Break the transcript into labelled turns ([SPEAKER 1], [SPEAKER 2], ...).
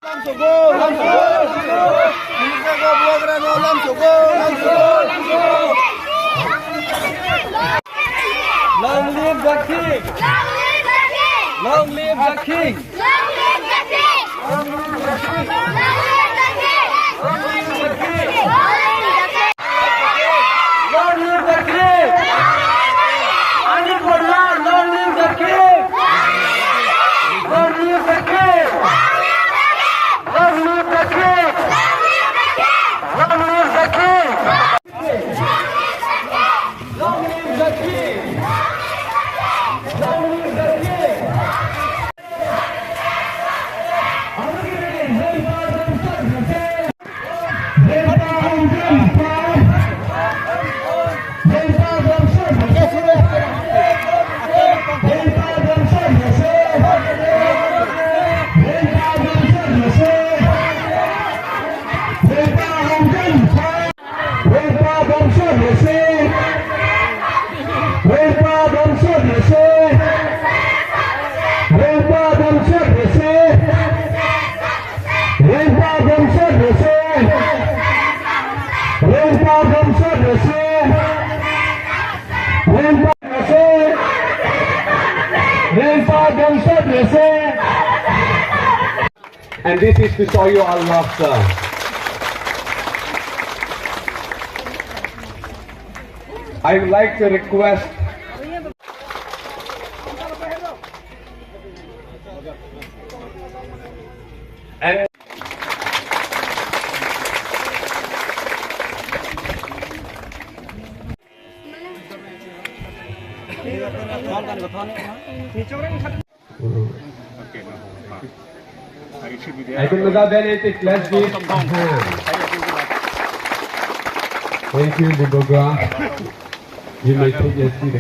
[SPEAKER 1] Lam sugod! Lam sugod! Hindi ko buwag rin o lam sugod! Lam sugod! Long live the king! Long live the king!
[SPEAKER 2] Long live the king!
[SPEAKER 1] Long live the king!
[SPEAKER 2] Long live the king!
[SPEAKER 1] Long live the king!
[SPEAKER 2] Long live the king!
[SPEAKER 1] Long live the king! Ani Kurla, long live the king! Long live the king! Long live the king! Long live the king! Long live the king! Long live the king!
[SPEAKER 3] And this is to show you our love, sir. I would like to request and I think without Benedict, let's give a hand. Thank you, Bugoga. You may take your seat.